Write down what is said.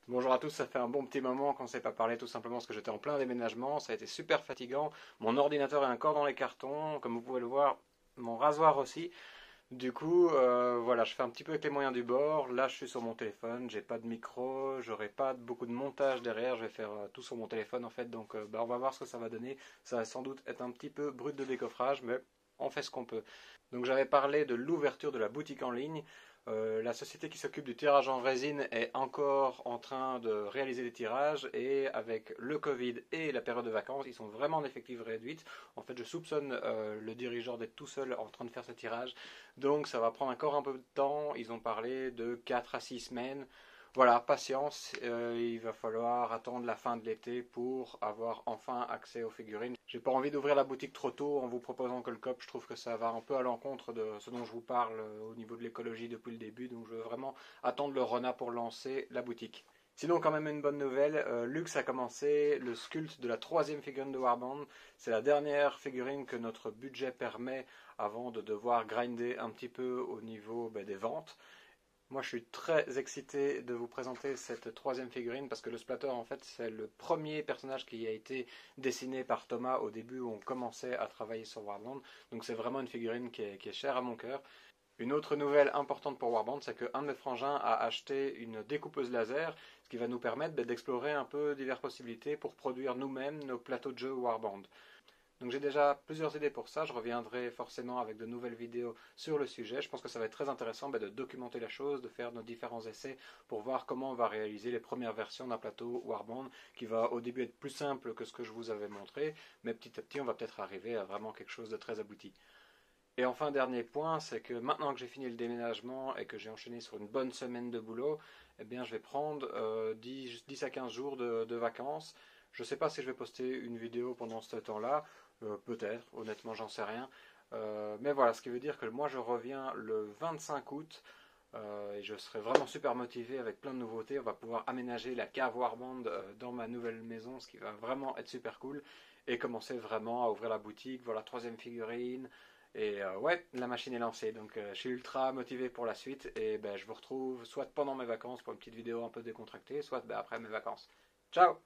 Bonjour à tous, ça fait un bon petit moment qu'on ne s'est pas parlé tout simplement parce que j'étais en plein déménagement, ça a été super fatigant, mon ordinateur est encore dans les cartons, comme vous pouvez le voir, mon rasoir aussi. Du coup, voilà, je fais un petit peu avec les moyens du bord, là je suis sur mon téléphone, j'ai pas de micro, j'aurai pas beaucoup de montage derrière, je vais faire tout sur mon téléphone en fait, donc on va voir ce que ça va donner, ça va sans doute être un petit peu brut de décoffrage, mais on fait ce qu'on peut. Donc j'avais parlé de l'ouverture de la boutique en ligne. La société qui s'occupe du tirage en résine est encore en train de réaliser des tirages et avec le Covid et la période de vacances, ils sont vraiment en effectif réduit. En fait, je soupçonne le dirigeant d'être tout seul en train de faire ce tirage. Donc ça va prendre encore un peu de temps. Ils ont parlé de 4 à 6 semaines. Voilà, patience, il va falloir attendre la fin de l'été pour avoir enfin accès aux figurines. J'ai pas envie d'ouvrir la boutique trop tôt en vous proposant que le COP, je trouve que ça va un peu à l'encontre de ce dont je vous parle au niveau de l'écologie depuis le début, donc je veux vraiment attendre le RONA pour lancer la boutique. Sinon, quand même une bonne nouvelle, Lux a commencé le sculpte de la troisième figurine de Warband. C'est la dernière figurine que notre budget permet avant de devoir grinder un petit peu au niveau des ventes. Moi, je suis très excité de vous présenter cette troisième figurine parce que le Splatter, en fait, c'est le premier personnage qui a été dessiné par Thomas au début où on commençait à travailler sur Warband. Donc, c'est vraiment une figurine qui est chère à mon cœur. Une autre nouvelle importante pour Warband, c'est qu'un de mes frangins a acheté une découpeuse laser, ce qui va nous permettre d'explorer un peu diverses possibilités pour produire nous-mêmes nos plateaux de jeu Warband. Donc j'ai déjà plusieurs idées pour ça, je reviendrai forcément avec de nouvelles vidéos sur le sujet. Je pense que ça va être très intéressant de documenter la chose, de faire nos différents essais pour voir comment on va réaliser les premières versions d'un plateau Warband qui va au début être plus simple que ce que je vous avais montré, mais petit à petit on va peut-être arriver à vraiment quelque chose de très abouti. Et enfin, dernier point, c'est que maintenant que j'ai fini le déménagement et que j'ai enchaîné sur une bonne semaine de boulot, eh bien, je vais prendre 10 à 15 jours de vacances. Je ne sais pas si je vais poster une vidéo pendant ce temps-là, peut-être, honnêtement, j'en sais rien. Mais voilà, ce qui veut dire que moi, je reviens le 25 août et je serai vraiment super motivé avec plein de nouveautés. On va pouvoir aménager la cave Warband dans ma nouvelle maison, ce qui va vraiment être super cool. Et commencer vraiment à ouvrir la boutique, voir la troisième figurine. Et ouais, la machine est lancée. Donc je suis ultra motivé pour la suite. Et ben, je vous retrouve soit pendant mes vacances pour une petite vidéo un peu décontractée, soit après mes vacances. Ciao!